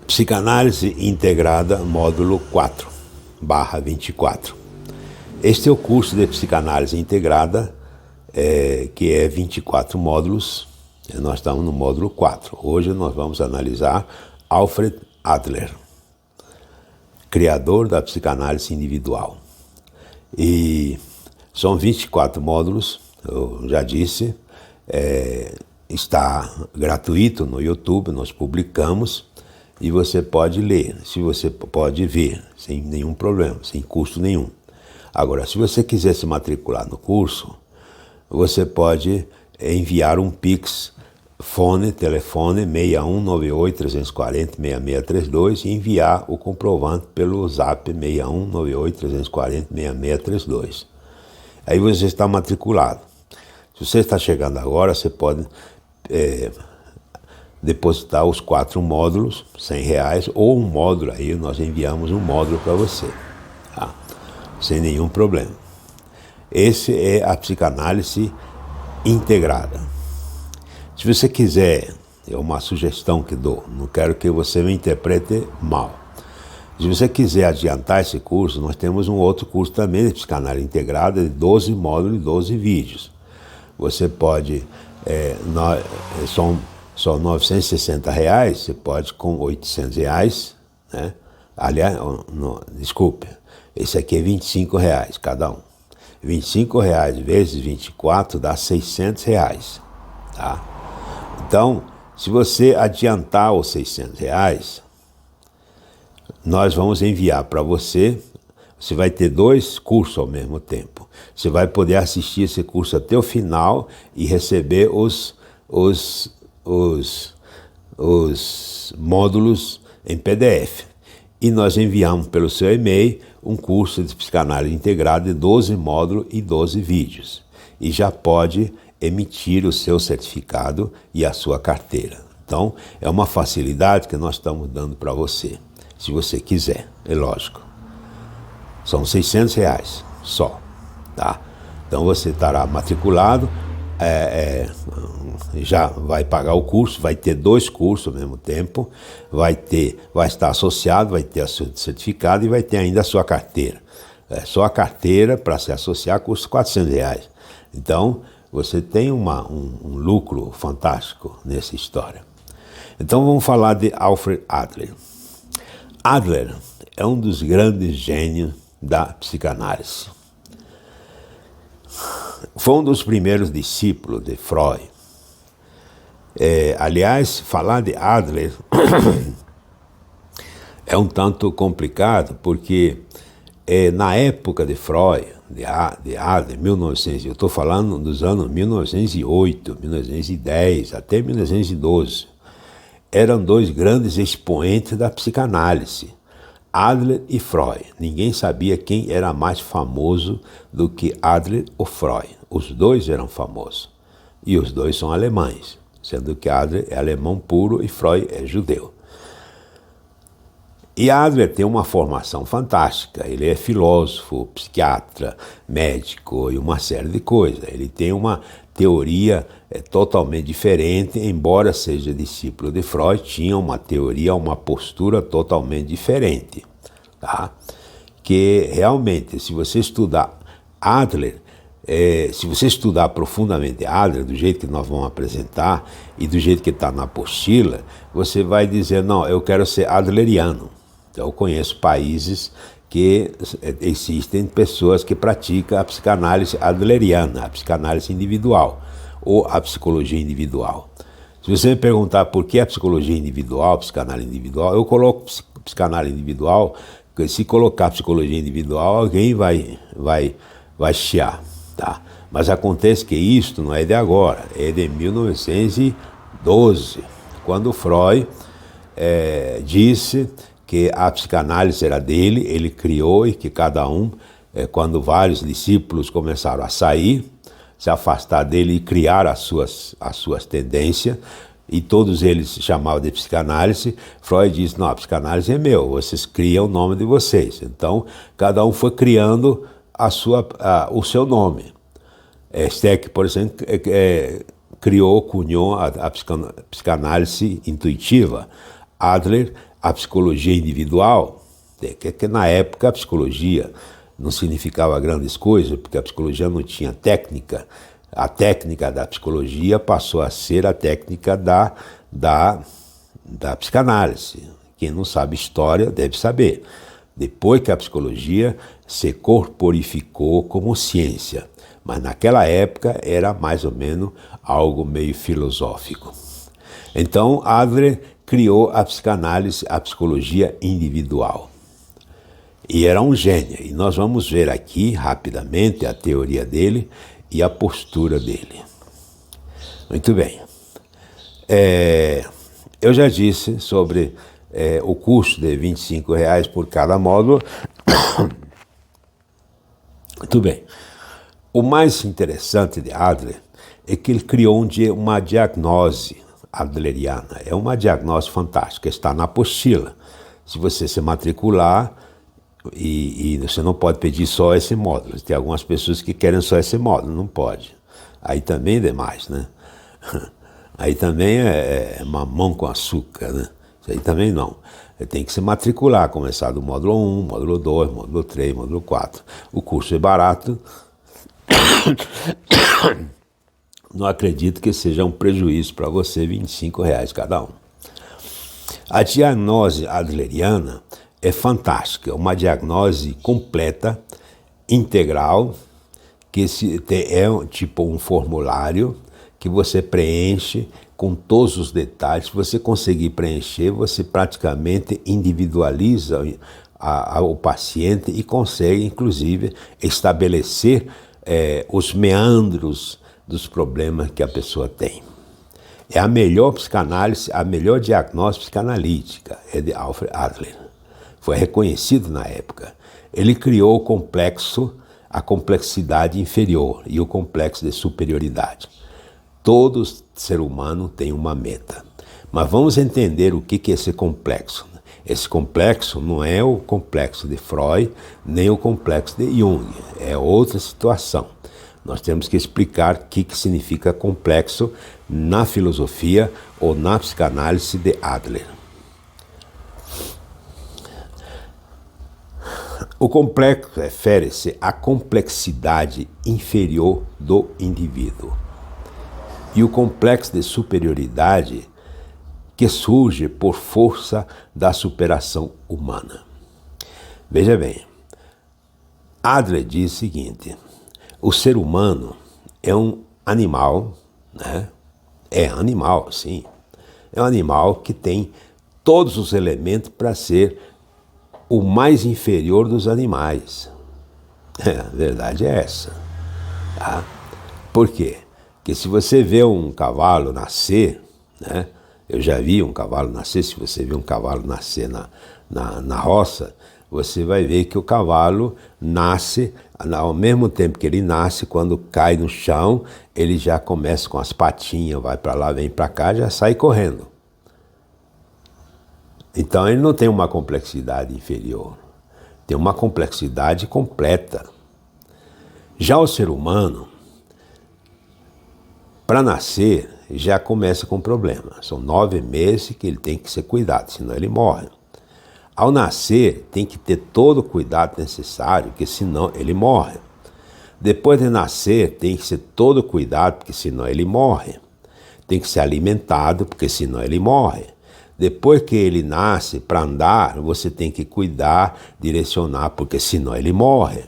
Psicanálise Integrada, módulo 4/24. Este é o curso de Psicanálise Integrada, que é 24 módulos. Nós estamos no módulo 4. Hoje nós vamos analisar Alfred Adler, criador da psicanálise individual. E são 24 módulos, eu já disse, está gratuito no YouTube, nós publicamos. E você pode ler, se você pode ver, sem nenhum problema, sem custo nenhum. Agora, se você quiser se matricular no curso, você pode enviar um Pix, telefone 6198-340-6632 e enviar o comprovante pelo Zap 6198-340-6632. Aí você está matriculado. Se você está chegando agora, você pode depositar os 4 módulos, R$100, ou um módulo, aí nós enviamos um módulo para você, tá? Sem nenhum problema. Esse é a psicanálise integrada. Se você quiser, é uma sugestão que dou, não quero que você me interprete mal. Se você quiser adiantar esse curso, nós temos um outro curso também de psicanálise integrada, de 12 módulos e 12 vídeos. Você pode, são R$960, você pode com R$800, né? Aliás, desculpe, esse aqui é R$25 cada um. R$25 vezes 24 dá R$600, tá? Então, se você adiantar os R$600, nós vamos enviar para você. Você vai ter 2 cursos ao mesmo tempo. Você vai poder assistir esse curso até o final e receber os módulos em PDF. E nós enviamos pelo seu e-mail um curso de psicanálise integrada de 12 módulos e 12 vídeos. E já pode emitir o seu certificado e a sua carteira. Então, é uma facilidade que nós estamos dando para você, se você quiser, é lógico. São R$600 só, tá? Então você estará matriculado, já vai pagar o curso, vai ter 2 cursos ao mesmo tempo, vai estar associado, vai ter o seu certificado e vai ter ainda a sua carteira. Só a carteira, para se associar, custa R$400. Então, você tem um lucro fantástico nessa história. Então, vamos falar de Alfred Adler. Adler é um dos grandes gênios da psicanálise. Foi um dos primeiros discípulos de Freud. Aliás, falar de Adler é um tanto complicado, porque na época de Freud, de Adler, 1900, eu estou falando dos anos 1908, 1910, até 1912, eram 2 grandes expoentes da psicanálise, Adler e Freud. Ninguém sabia quem era mais famoso do que Adler ou Freud. Os 2 eram famosos. E os 2 são alemães, sendo que Adler é alemão puro e Freud é judeu. E Adler tem uma formação fantástica. Ele é filósofo, psiquiatra, médico e uma série de coisas. Ele tem uma teoria totalmente diferente, embora seja discípulo de Freud, tinha uma teoria, uma postura totalmente diferente, tá? Que realmente, se você estudar Adler, se você estudar profundamente Adler, do jeito que nós vamos apresentar e do jeito que está na apostila, você vai dizer, não, eu quero ser adleriano. Então, eu conheço países que existem pessoas que praticam a psicanálise adleriana, a psicanálise individual, ou a psicologia individual. Se você me perguntar por que a psicologia individual, a psicanálise individual, eu coloco psicanálise individual, porque se colocar psicologia individual, alguém vai chiar, tá? Mas acontece que isto não é de agora, é de 1912, quando Freud disse que a psicanálise era dele, ele criou, e que cada um, quando vários discípulos começaram a sair, se afastar dele e criar as suas tendências, e todos eles se chamavam de psicanálise, Freud disse, não, a psicanálise é meu, vocês criam o nome de vocês. Então, cada um foi criando o seu nome. Steck, por exemplo, cunhou a psicanálise intuitiva. Adler a psicologia individual, que na época a psicologia não significava grandes coisas, porque a psicologia não tinha técnica. A técnica da psicologia passou a ser a técnica da psicanálise. Quem não sabe história deve saber. Depois que a psicologia se corporificou como ciência, mas naquela época era mais ou menos algo meio filosófico. Então Adler criou a psicanálise, a psicologia individual. E era um gênio, e nós vamos ver aqui rapidamente a teoria dele e a postura dele. Muito bem. Eu já disse sobre o custo de R$25 por cada módulo. Muito bem. O mais interessante de Adler é que ele criou uma diagnose adleriana. É uma diagnose fantástica, está na apostila. Se você se matricular, e você não pode pedir só esse módulo. Tem algumas pessoas que querem só esse módulo, não pode. Aí também é demais, né? Aí também é mamão com açúcar, né? Isso aí também não. Tem que se matricular, começar do módulo 1, módulo 2, módulo 3, módulo 4. O curso é barato. Não acredito que seja um prejuízo para você, R$25 cada um. A diagnose adleriana é fantástica, uma diagnose completa, integral, que é tipo um formulário que você preenche com todos os detalhes. Se você conseguir preencher, você praticamente individualiza o paciente e consegue, inclusive, estabelecer os meandros dos problemas que a pessoa tem. É a melhor psicanálise, a melhor diagnose psicanalítica, é de Alfred Adler. Foi reconhecido na época. Ele criou o complexo, a complexidade inferior e o complexo de superioridade. Todo ser humano tem uma meta. Mas vamos entender o que é esse complexo. Esse complexo não é o complexo de Freud, nem o complexo de Jung. É outra situação. Nós temos que explicar o que significa complexo na filosofia ou na psicanálise de Adler. O complexo refere-se à complexidade inferior do indivíduo. E o complexo de superioridade que surge por força da superação humana. Veja bem, Adler diz o seguinte: o ser humano é um animal, né? É animal, sim. É um animal que tem todos os elementos para ser o mais inferior dos animais. A verdade é essa. Tá? Por quê? Porque se você vê um cavalo nascer, né? Eu já vi um cavalo nascer. Se você vê um cavalo nascer na roça, você vai ver que o cavalo nasce, ao mesmo tempo que ele nasce, quando cai no chão, ele já começa com as patinhas, vai para lá, vem para cá, já sai correndo. Então ele não tem uma complexidade inferior, tem uma complexidade completa. Já o ser humano, para nascer, já começa com problema. São 9 meses que ele tem que ser cuidado, senão ele morre. Ao nascer, tem que ter todo o cuidado necessário, porque senão ele morre. Depois de nascer, tem que ser todo o cuidado, porque senão ele morre. Tem que ser alimentado, porque senão ele morre. Depois que ele nasce, para andar, você tem que cuidar, direcionar, porque senão ele morre.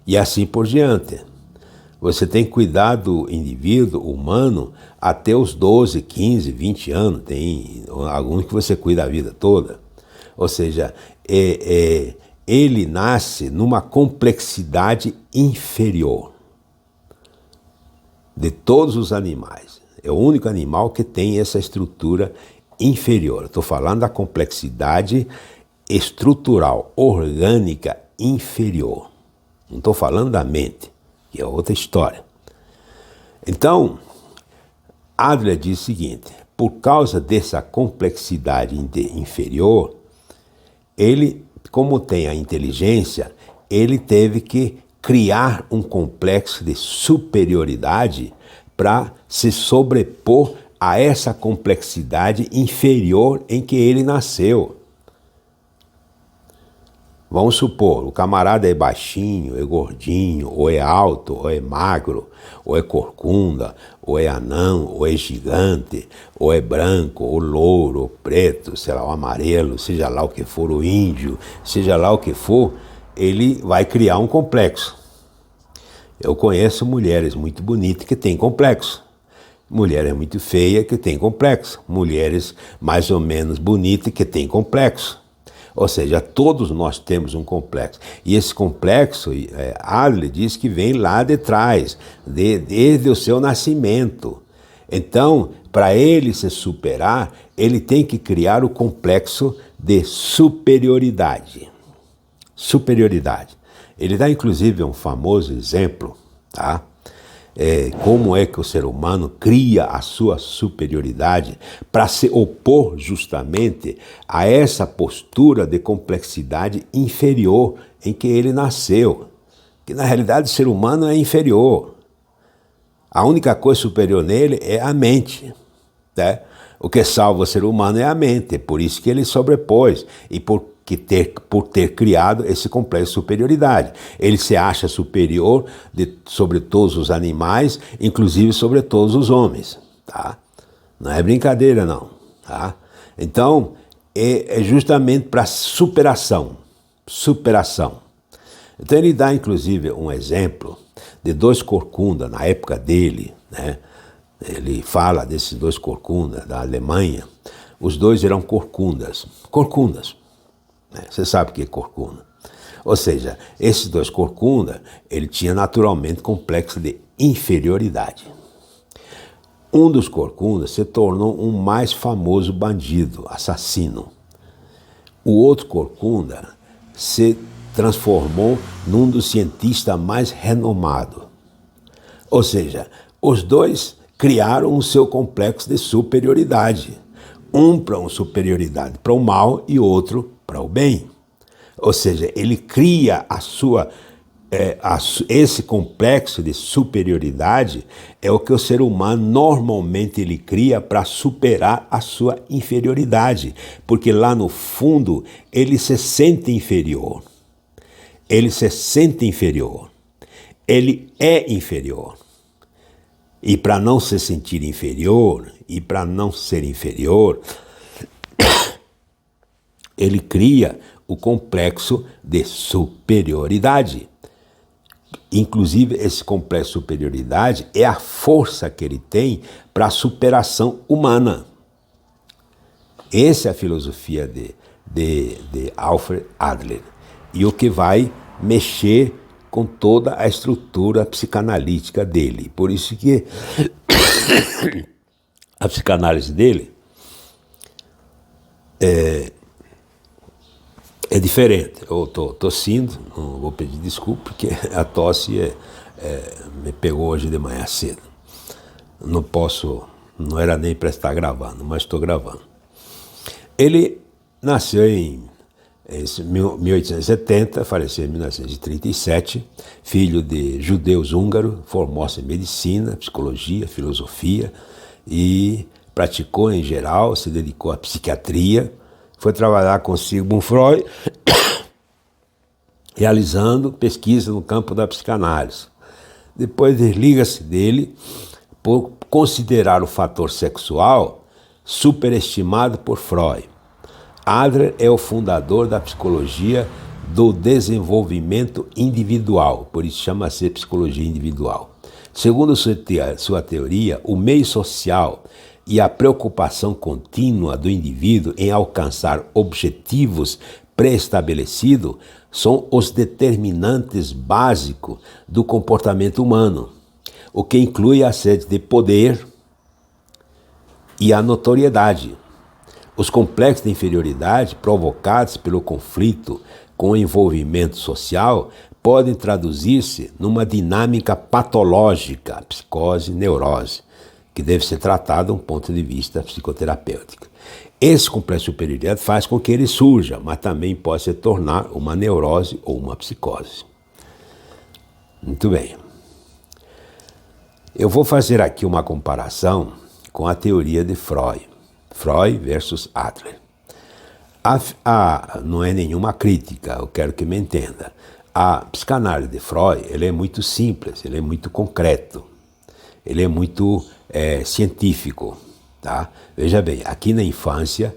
E assim por diante. Você tem que cuidar do indivíduo humano até os 12, 15, 20 anos. Tem alguns que você cuida a vida toda. Ou seja, ele nasce numa complexidade inferior de todos os animais. É o único animal que tem essa estrutura inferior. Estou falando da complexidade estrutural, orgânica inferior. Não estou falando da mente, que é outra história. Então, Adler diz o seguinte: por causa dessa complexidade inferior, ele, como tem a inteligência, ele teve que criar um complexo de superioridade para se sobrepor a essa complexidade inferior em que ele nasceu. Vamos supor, o camarada é baixinho, é gordinho, ou é alto, ou é magro, ou é corcunda, ou é anão, ou é gigante, ou é branco, ou louro, ou preto, sei lá, o amarelo, seja lá o que for, o índio, seja lá o que for, ele vai criar um complexo. Eu conheço mulheres muito bonitas que têm complexo. Mulheres muito feias que têm complexo. Mulheres mais ou menos bonitas que têm complexo. Ou seja, todos nós temos um complexo. E esse complexo, Adler diz que vem lá de trás, desde o seu nascimento. Então, para ele se superar, ele tem que criar o complexo de superioridade. Superioridade. Ele dá inclusive um famoso exemplo, tá? Como é que o ser humano cria a sua superioridade para se opor justamente a essa postura de complexidade inferior em que ele nasceu. Que na realidade o ser humano é inferior. A única coisa superior nele é a mente, né? O que salva o ser humano é a mente, é por isso que ele sobrepôs e por ter criado esse complexo de superioridade. Ele se acha superior sobre todos os animais, inclusive sobre todos os homens. Tá? Não é brincadeira, não. Tá? Então, é justamente para superação. Superação. Então, ele dá, inclusive, um exemplo de dois corcundas na época dele, né? Ele fala desses dois corcundas da Alemanha. Os dois eram corcundas. Corcundas. Você sabe o que é corcunda. Ou seja, esses dois corcundas, ele tinha naturalmente complexo de inferioridade. Um dos corcundas se tornou um mais famoso bandido, assassino. O outro corcunda se transformou num dos cientistas mais renomados. Ou seja, os dois criaram o seu complexo de superioridade. Um para uma superioridade para o mal e outro para o bem. Ou seja, ele cria esse complexo de superioridade é o que o ser humano normalmente ele cria para superar a sua inferioridade, porque lá no fundo ele se sente inferior. Ele se sente inferior. Ele é inferior. E para não se sentir inferior, e para não ser inferior, ele cria o complexo de superioridade. Inclusive, esse complexo de superioridade é a força que ele tem para a superação humana. Essa é a filosofia de Alfred Adler. E o que vai mexer com toda a estrutura psicanalítica dele. Por isso que a psicanálise dele é diferente. Eu estou tossindo, não vou pedir desculpa, porque a tosse me pegou hoje de manhã cedo. Não era nem para estar gravando, mas estou gravando. Ele nasceu em 1870, faleceu em 1937, filho de judeus húngaros, formou-se em medicina, psicologia, filosofia e praticou em geral, se dedicou à psiquiatria, foi trabalhar com Sigmund Freud, realizando pesquisa no campo da psicanálise. Depois desliga-se dele por considerar o fator sexual superestimado por Freud. Adler é o fundador da psicologia do desenvolvimento individual, por isso chama-se psicologia individual. Segundo sua teoria, o meio social e a preocupação contínua do indivíduo em alcançar objetivos pré-estabelecidos são os determinantes básicos do comportamento humano, o que inclui a sede de poder e a notoriedade. Os complexos de inferioridade provocados pelo conflito com o envolvimento social podem traduzir-se numa dinâmica patológica, psicose, neurose, que deve ser tratada de um ponto de vista psicoterapêutico. Esse complexo de superioridade faz com que ele surja, mas também pode se tornar uma neurose ou uma psicose. Muito bem. Eu vou fazer aqui uma comparação com a teoria de Freud. Freud versus Adler. Não é nenhuma crítica, eu quero que me entenda. A psicanálise de Freud, ele é muito simples, ele é muito concreto, ele é muito científico, tá? Veja bem, aqui na infância,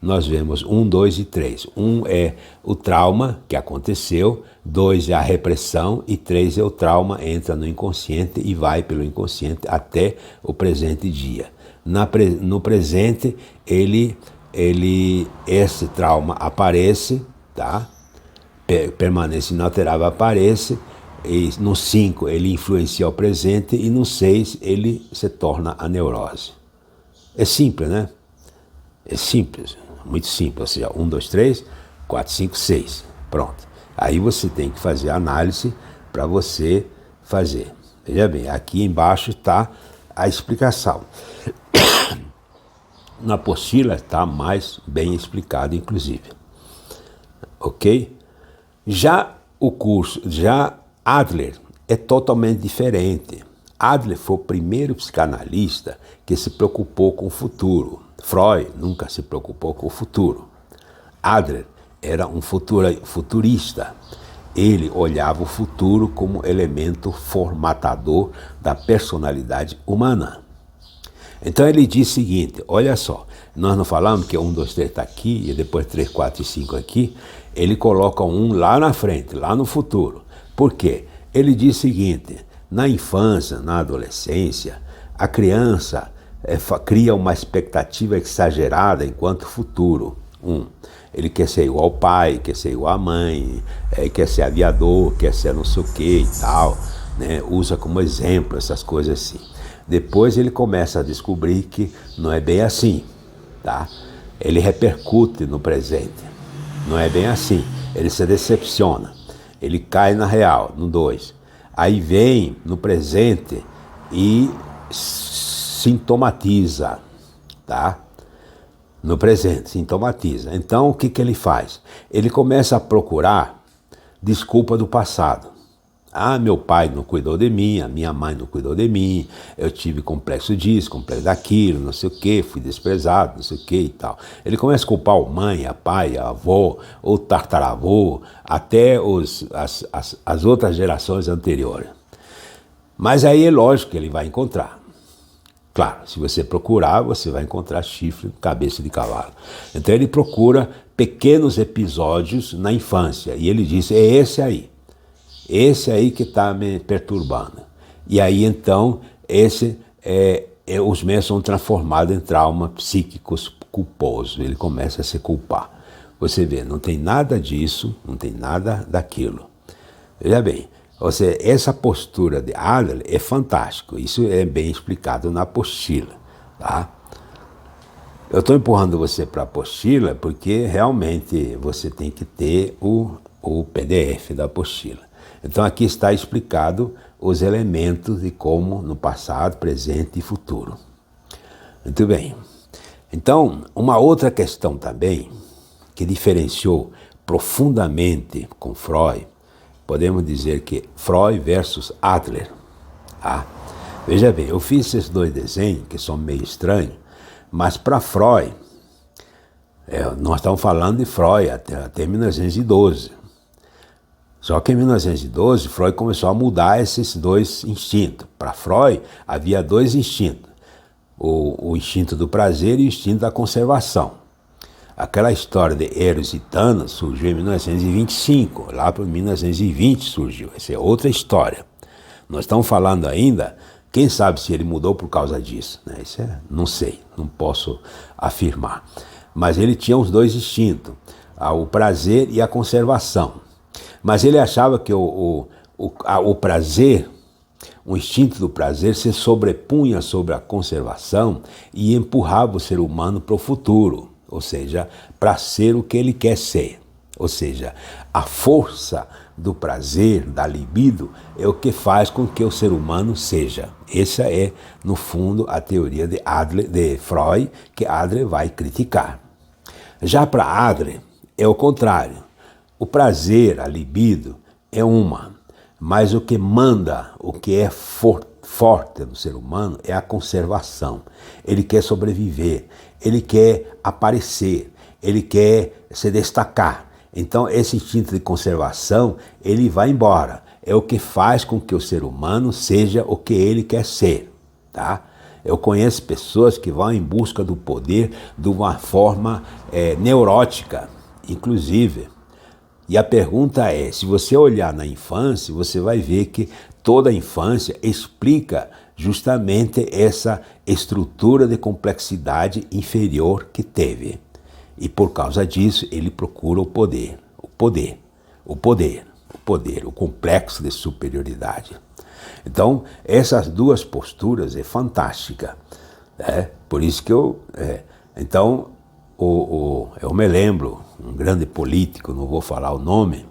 nós vemos 1, 2 e 3. 1 é o trauma que aconteceu, 2 é a repressão e 3 é o trauma, entra no inconsciente e vai pelo inconsciente até o presente dia. No presente, esse trauma aparece, tá? Permanece inalterável, aparece, e no 5 ele influencia o presente e no 6 ele se torna a neurose. É simples, né? É simples, muito simples, ou seja, 1, 2, 3, 4, 5, 6, pronto. Aí você tem que fazer a análise para você fazer. Veja bem, aqui embaixo está a explicação. Na apostila está mais bem explicado, inclusive. Ok? Já Adler é totalmente diferente. Adler foi o primeiro psicanalista que se preocupou com o futuro. Freud nunca se preocupou com o futuro. Adler era um futurista. Ele olhava o futuro como elemento formatador da personalidade humana. Então ele diz o seguinte, olha só, nós não falamos que 1, 2, 3 está aqui, e depois 3, 4 e 5 aqui, ele coloca 1 lá na frente, lá no futuro. Por quê? Ele diz o seguinte, na infância, na adolescência, a criança cria uma expectativa exagerada enquanto futuro. Ele quer ser igual ao pai, quer ser igual à mãe, quer ser aviador, quer ser não sei o que e tal, né? Usa como exemplo essas coisas assim. Depois ele começa a descobrir que não é bem assim, tá? Ele repercute no presente, não é bem assim, ele se decepciona, ele cai na real, no 2. Aí vem no presente e sintomatiza, tá? No presente, sintomatiza. Então o que ele faz? Ele começa a procurar desculpa do passado. Ah, meu pai não cuidou de mim, a minha mãe não cuidou de mim, eu tive complexo disso, complexo daquilo, não sei o que, fui desprezado, não sei o que e tal. Ele começa a culpar a mãe, a pai, a avó, o tartaravô, até as outras gerações anteriores. Mas aí é lógico que ele vai encontrar. Claro, se você procurar, você vai encontrar chifre, cabeça de cavalo. Então ele procura pequenos episódios na infância e ele diz, é esse aí que está me perturbando. E aí então, os meus são transformados em traumas psíquicos culposos, ele começa a se culpar. Você vê, não tem nada disso, não tem nada daquilo. Veja bem, essa postura de Adler é fantástico, isso é bem explicado na apostila, tá? Eu estou empurrando você para a apostila porque realmente você tem que ter o PDF da apostila. Então aqui está explicado os elementos de como no passado, presente e futuro. Muito bem. Então, uma outra questão também que diferenciou profundamente com Freud, podemos dizer que Freud versus Adler. Veja bem, eu fiz esses 2 desenhos que são meio estranhos, mas para Freud, nós estamos falando de Freud até 1912. Só que em 1912, Freud começou a mudar esses 2 instintos. Para Freud, havia 2 instintos. O instinto do prazer e o instinto da conservação. Aquela história de Eros e Thanos surgiu em 1925, lá para 1920 surgiu. Essa é outra história. Nós estamos falando ainda, quem sabe se ele mudou por causa disso, né? Isso não sei, não posso afirmar. Mas ele tinha os 2 instintos, o prazer e a conservação. Mas ele achava que o prazer, o instinto do prazer se sobrepunha sobre a conservação e empurrava o ser humano para o futuro, ou seja, para ser o que ele quer ser. Ou seja, a força do prazer, da libido, é o que faz com que o ser humano seja. Essa é, no fundo, a teoria de Freud, que Adler vai criticar. Já para Adler, é o contrário. O prazer, a libido, é uma, mas o que manda, o que é forte no ser humano é a conservação. Ele quer sobreviver, ele quer aparecer, ele quer se destacar. Então esse instinto de conservação, ele vai embora. É o que faz com que o ser humano seja o que ele quer ser, tá? Eu conheço pessoas que vão em busca do poder de uma forma neurótica, inclusive. E a pergunta é, se você olhar na infância, você vai ver que toda a infância explica justamente essa estrutura de complexidade inferior que teve. E por causa disso, ele procura o poder, o complexo de superioridade. Então, essas duas posturas é fantástica. Por isso que eu me lembro, um grande político, não vou falar o nome,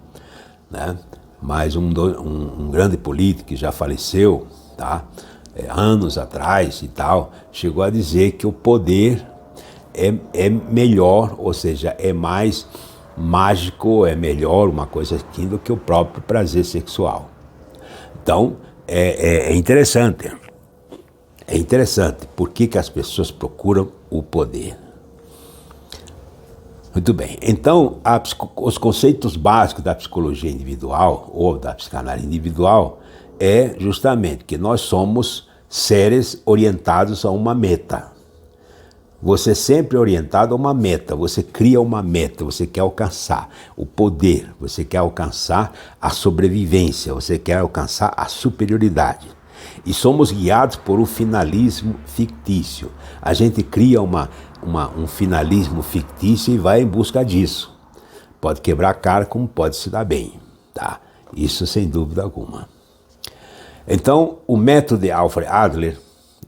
né? Mas um grande político que já faleceu, tá? Anos atrás e tal, chegou a dizer que o poder é melhor, ou seja, é mais mágico, é melhor, uma coisa assim, do que o próprio prazer sexual. Então, é interessante. É interessante. Por que as pessoas procuram o poder? Muito bem. Então, os conceitos básicos da psicologia individual, ou da psicanálise individual, é justamente que nós somos seres orientados a uma meta. Você é sempre orientado a uma meta, você cria uma meta, você quer alcançar o poder, você quer alcançar a sobrevivência, você quer alcançar a superioridade. E somos guiados por um finalismo fictício. A gente cria um finalismo fictício e vai em busca disso. Pode quebrar a cara como pode se dar bem, tá? Isso sem dúvida alguma. Então, o método de Alfred Adler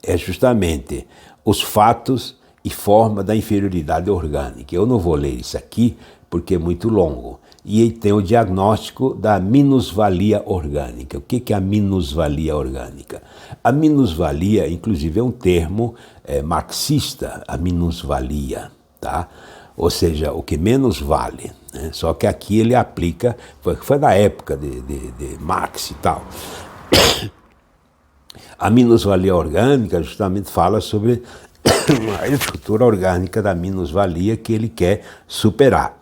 é justamente os fatos e forma da inferioridade orgânica. Eu não vou ler isso aqui porque é muito longo. E ele tem o diagnóstico da minusvalia orgânica. O que é a minusvalia orgânica? A minusvalia, inclusive, é um termo marxista, a minusvalia, tá? Ou seja, o que menos vale, né? Só que aqui ele aplica, foi da época de Marx e tal. A minusvalia orgânica justamente fala sobre a estrutura orgânica da minusvalia que ele quer superar.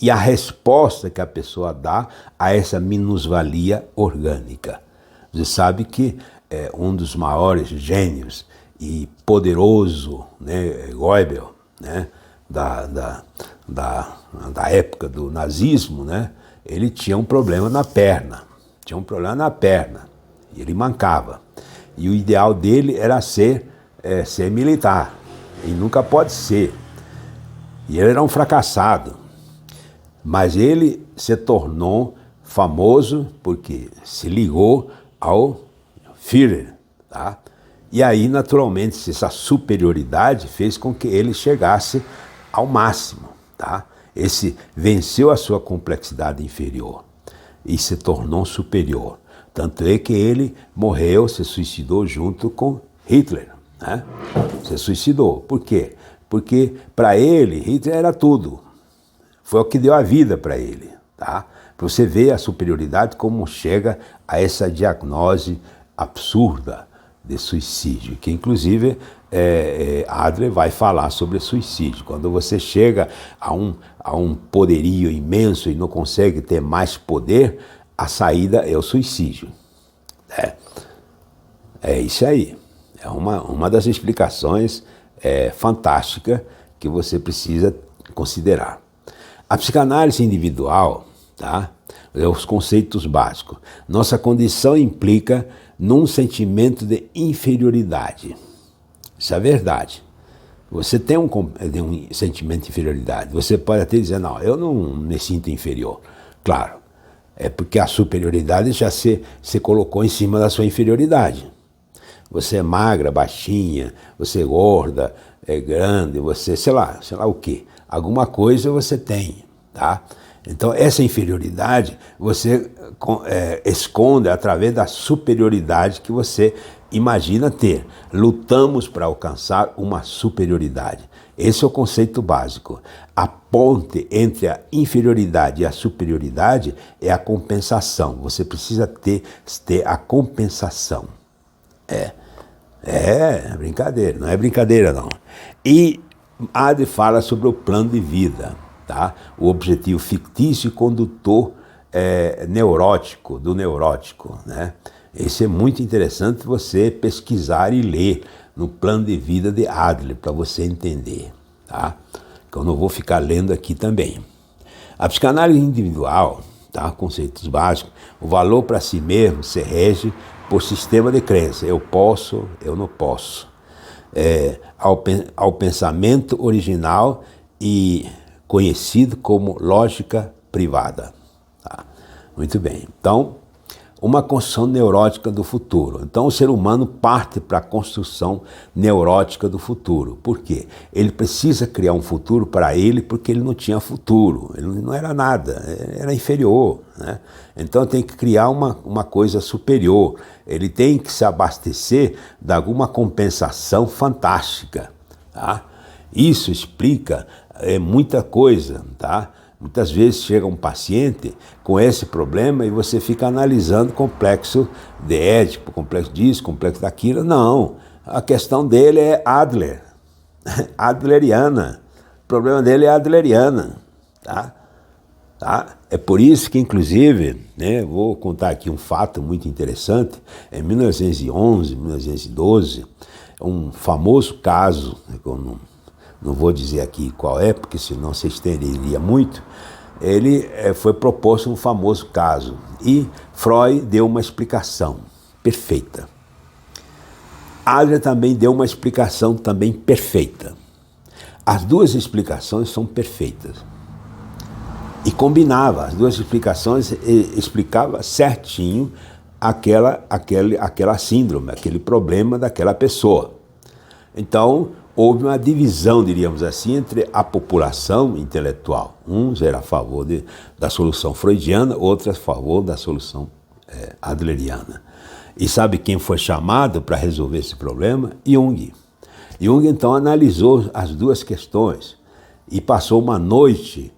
E a resposta que a pessoa dá a essa minusvalia orgânica. Você sabe que um dos maiores gênios e poderoso, né, Goebbels, né, da época do nazismo, né, ele tinha um problema na perna. E ele mancava. E o ideal dele era ser militar. E nunca pode ser. E ele era um fracassado. Mas ele se tornou famoso porque se ligou ao Führer, tá? E aí, naturalmente, essa superioridade fez com que ele chegasse ao máximo, tá? Esse venceu a sua complexidade inferior e se tornou superior. Tanto é que ele morreu, se suicidou junto com Hitler, né? Se suicidou. Por quê? Porque para ele, Hitler era tudo. Foi o que deu a vida para ele, tá? Para você ver a superioridade, como chega a essa diagnose absurda de suicídio, que inclusive Adler vai falar sobre suicídio. Quando você chega a um poderio imenso e não consegue ter mais poder, a saída é o suicídio. É isso aí. É uma das explicações fantásticas que você precisa considerar. A psicanálise individual, tá? Os conceitos básicos. Nossa condição implica num sentimento de inferioridade. Isso é verdade. Você tem um sentimento de inferioridade. Você pode até dizer, não, eu não me sinto inferior. Claro, é porque a superioridade já se colocou em cima da sua inferioridade. Você é magra, baixinha, você é gorda, é grande, você, sei lá o quê. Alguma coisa você tem, tá? Então, essa inferioridade você esconde através da superioridade que você imagina ter. Lutamos para alcançar uma superioridade. Esse é o conceito básico. A ponte entre a inferioridade e a superioridade é a compensação. Você precisa ter a compensação. É brincadeira, não é brincadeira não. E Adler fala sobre o plano de vida, tá? O objetivo fictício e condutor neurótico, do neurótico, né? Esse é muito interessante você pesquisar e ler no plano de vida de Adler, para você entender, tá? Que eu não vou ficar lendo aqui também. A psicanálise individual, tá? Conceitos básicos, o valor para si mesmo se rege por sistema de crença, eu posso, eu não posso. Ao pensamento original e conhecido como lógica privada. Tá? Muito bem. Então, uma construção neurótica do futuro. Então, o ser humano parte para a construção neurótica do futuro. Por quê? Ele precisa criar um futuro para ele porque ele não tinha futuro, ele não era nada, era inferior, né? Então, tem que criar uma coisa superior, ele tem que se abastecer de alguma compensação fantástica, tá? Isso explica muita coisa, tá? Muitas vezes chega um paciente com esse problema e você fica analisando complexo de Édipo, complexo disso, complexo daquilo. Não, a questão dele é Adler, adleriana. O problema dele é adleriana, tá? É por isso que, inclusive, né, vou contar aqui um fato muito interessante. Em 1911, 1912, um famoso caso, não vou dizer aqui qual é, porque senão se estenderia muito, ele foi proposto um famoso caso e Freud deu uma explicação perfeita. Adler também deu uma explicação também perfeita. As duas explicações são perfeitas. E combinava, as duas explicações explicava certinho aquela síndrome, aquele problema daquela pessoa. Então, houve uma divisão, diríamos assim, entre a população intelectual. Uns eram a favor da solução freudiana, outros a favor da solução adleriana. E sabe quem foi chamado para resolver esse problema? Jung. Jung, então, analisou as duas questões e passou uma noite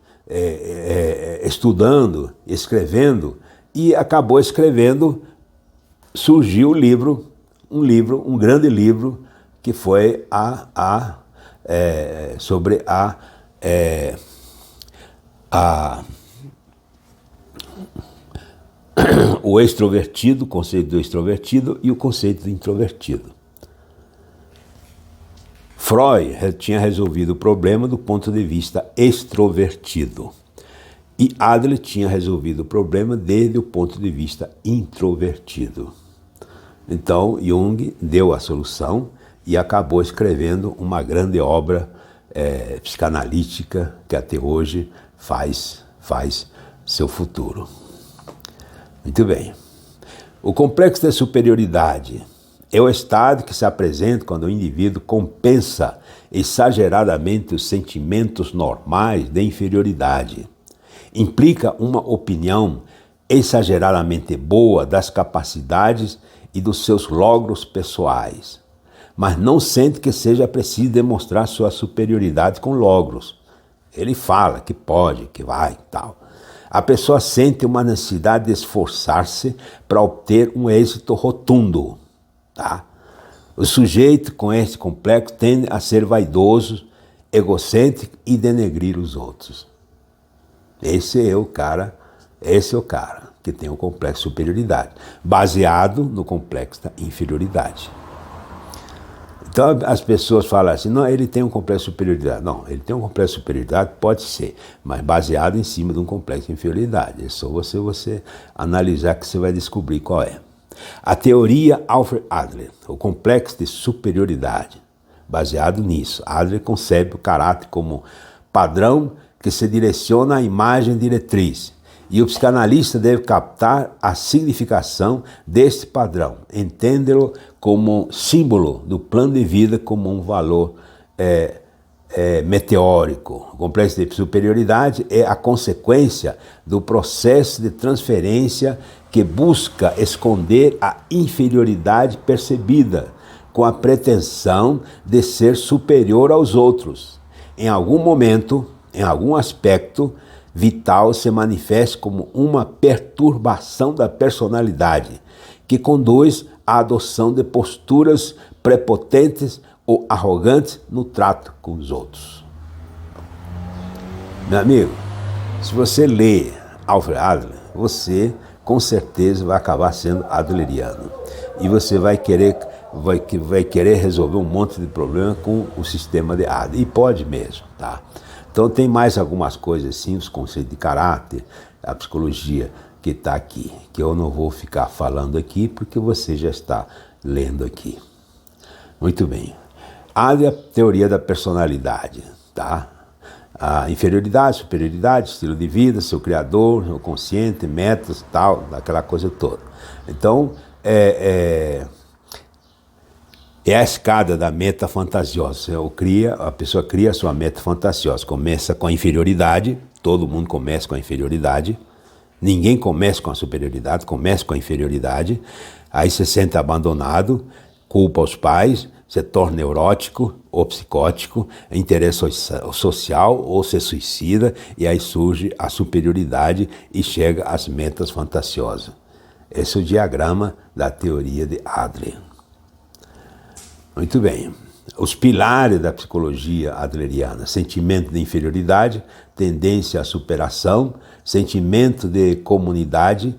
estudando, escrevendo, e acabou escrevendo, surgiu um grande livro, que foi sobre o extrovertido, o conceito do extrovertido e o conceito do introvertido. Freud tinha resolvido o problema do ponto de vista extrovertido e Adler tinha resolvido o problema desde o ponto de vista introvertido. Então, Jung deu a solução e acabou escrevendo uma grande obra psicanalítica que até hoje faz seu futuro. Muito bem. O complexo da superioridade é o estado que se apresenta quando o indivíduo compensa exageradamente os sentimentos normais de inferioridade. Implica uma opinião exageradamente boa das capacidades e dos seus logros pessoais, mas não sente que seja preciso demonstrar sua superioridade com logros. Ele fala que pode, que vai, tal. A pessoa sente uma necessidade de esforçar-se para obter um êxito rotundo, tá? O sujeito com esse complexo tende a ser vaidoso, egocêntrico e denegrir os outros. Esse é o cara que tem o complexo de superioridade, baseado no complexo da inferioridade. Então as pessoas falam assim, não, ele tem um complexo de superioridade. Não, ele tem um complexo de superioridade, pode ser, mas baseado em cima de um complexo de inferioridade. É só você analisar que você vai descobrir qual é. A teoria Alfred Adler, o complexo de superioridade. Baseado nisso, Adler concebe o caráter como padrão que se direciona à imagem diretriz. E o psicanalista deve captar a significação deste padrão, entendê-lo como símbolo do plano de vida, como um valor meteórico. O complexo de superioridade é a consequência do processo de transferência que busca esconder a inferioridade percebida, com a pretensão de ser superior aos outros. Em algum momento, em algum aspecto vital, se manifesta como uma perturbação da personalidade, que conduz à adoção de posturas prepotentes ou arrogante no trato com os outros. Meu amigo, se você lê Alfred Adler, você com certeza vai acabar sendo adleriano. E você vai querer resolver um monte de problema com o sistema de Adler. E pode mesmo, tá? Então tem mais algumas coisas assim, os conceitos de caráter, a psicologia que está aqui, que eu não vou ficar falando aqui porque você já está lendo aqui. Muito bem. Adler, teoria da personalidade, tá? A inferioridade, superioridade, estilo de vida, seu criador, o consciente, metas, tal, aquela coisa toda. Então, é a escada da meta fantasiosa. A pessoa cria a sua meta fantasiosa. Começa com a inferioridade, todo mundo começa com a inferioridade. Ninguém começa com a superioridade, começa com a inferioridade. Aí você se sente abandonado, culpa os pais, se torna neurótico ou psicótico, interesse social ou se suicida, e aí surge a superioridade e chega às metas fantasiosas. Esse é o diagrama da teoria de Adler. Muito bem. Os pilares da psicologia adleriana: sentimento de inferioridade, tendência à superação, sentimento de comunidade.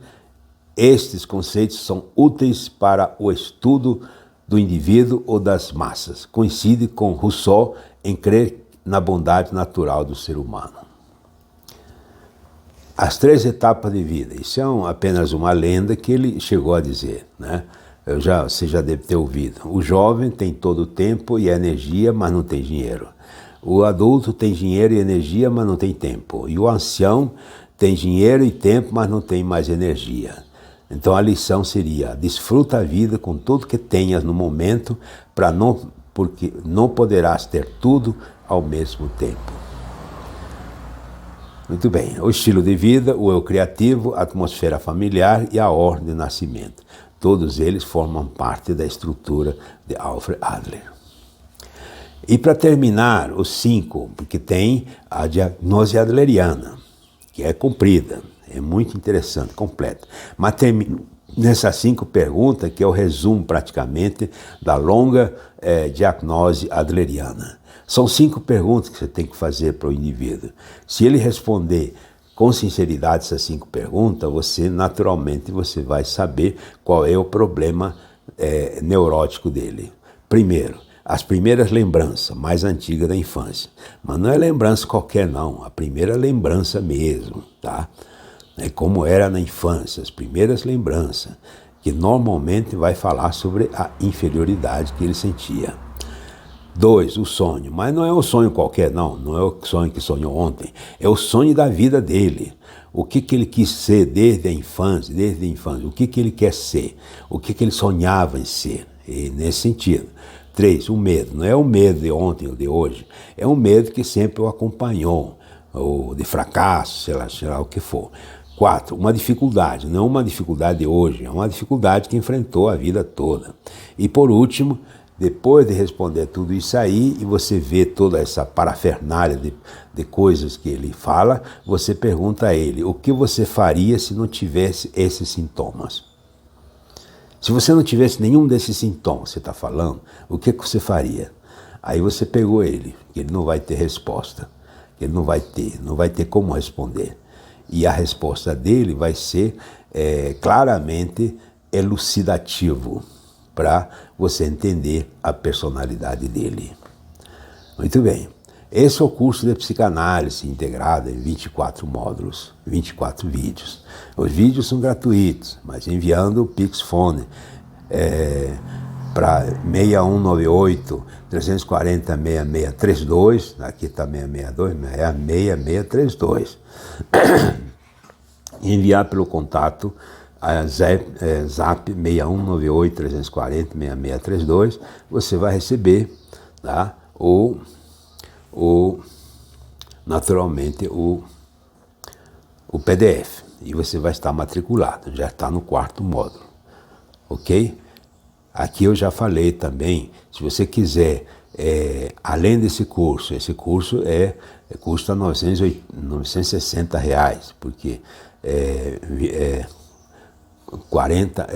Estes conceitos são úteis para o estudo do indivíduo ou das massas. Coincide com Rousseau em crer na bondade natural do ser humano. As 3 etapas de vida. Isso é apenas uma lenda que ele chegou a dizer, né? Você já deve ter ouvido. O jovem tem todo o tempo e energia, mas não tem dinheiro. O adulto tem dinheiro e energia, mas não tem tempo. E o ancião tem dinheiro e tempo, mas não tem mais energia. Então a lição seria: desfruta a vida com tudo que tenhas no momento, porque não poderás ter tudo ao mesmo tempo. Muito bem. O estilo de vida, o eu criativo, a atmosfera familiar e a ordem de nascimento. Todos eles formam parte da estrutura de Alfred Adler. E para terminar, os 5, porque tem a diagnose adleriana, que é comprida, é muito interessante, completa. Mas termina nessas 5 perguntas, que é o resumo praticamente da longa diagnose adleriana. São 5 perguntas que você tem que fazer para o indivíduo. Se ele responder com sinceridade essas 5 perguntas, você naturalmente vai saber qual é o problema neurótico dele. Primeiro, as primeiras lembranças mais antigas da infância. Mas não é lembrança qualquer não, a primeira lembrança mesmo, tá? É como era na infância, as primeiras lembranças, que normalmente vai falar sobre a inferioridade que ele sentia. 2, o sonho. Mas não é um sonho qualquer, não é o sonho que sonhou ontem, é o sonho da vida dele. O que ele quis ser desde a infância, o que ele quer ser, o que ele sonhava em ser, e nesse sentido. 3, o medo. Não é o medo de ontem ou de hoje, é um medo que sempre o acompanhou, ou de fracasso, sei lá o que for. 4, uma dificuldade, não uma dificuldade de hoje, é uma dificuldade que enfrentou a vida toda. E por último, depois de responder tudo isso aí, e você vê toda essa parafernália de coisas que ele fala, você pergunta a ele: o que você faria se não tivesse esses sintomas? Se você não tivesse nenhum desses sintomas que você está falando, o que você faria? Aí você pegou ele, que ele não vai ter resposta, que ele não vai ter como responder. E a resposta dele vai ser claramente elucidativo, para você entender a personalidade dele. Muito bem. Esse é o curso de psicanálise integrada em 24 módulos, 24 vídeos. Os vídeos são gratuitos, mas enviando o Pixfone para 6198-340-6632, aqui está 662, é a 6632. Enviar pelo contato Zap 6198-340-6632, você vai receber, tá, naturalmente o PDF, e você vai estar matriculado, já está no 4º módulo, ok? Aqui eu já falei também, se você quiser, além desse curso, esse curso custa R$ 960, porque 40,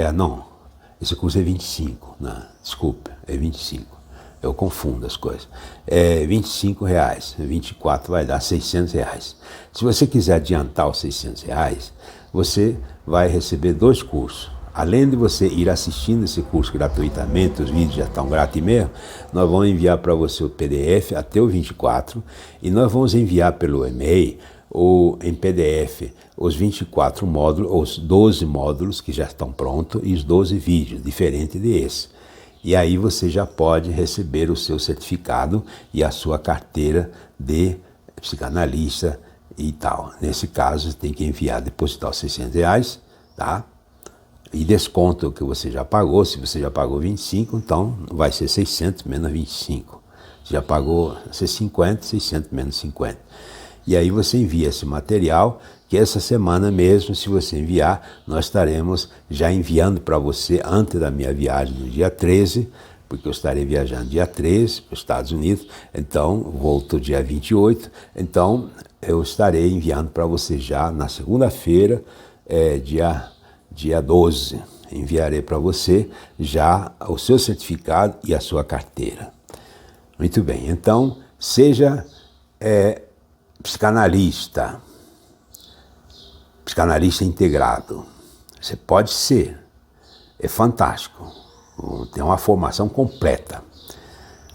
esse curso é 25, desculpa, é 25. eu confundo as coisas. É R$25, 24 vai dar R$600. Se você quiser adiantar os R$600, você vai receber 2 cursos. Além de você ir assistindo esse curso gratuitamente, os vídeos já estão grátis mesmo, nós vamos enviar para você o PDF até o 24 e nós vamos enviar pelo e-mail ou em PDF os 24 módulos, os 12 módulos que já estão prontos e os 12 vídeos, diferente desse. E aí você já pode receber o seu certificado e a sua carteira de psicanalista e tal. Nesse caso, você tem que enviar, depositar os R$600, tá? E desconto que você já pagou. Se você já pagou 25, então vai ser 600 menos 25. Se já pagou 50, 600 menos 50. E aí você envia esse material, que essa semana mesmo, se você enviar, nós estaremos já enviando para você antes da minha viagem no dia 13, porque eu estarei viajando dia 13 para os Estados Unidos, então volto dia 28, então eu estarei enviando para você já na segunda-feira, dia 12, enviarei para você já o seu certificado e a sua carteira. Muito bem, então seja psicanalista integrado. Você pode ser, é fantástico, tem uma formação completa.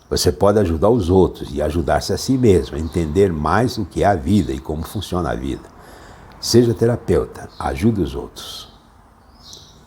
Você pode ajudar os outros e ajudar-se a si mesmo, a entender mais o que é a vida e como funciona a vida. Seja terapeuta, ajude os outros.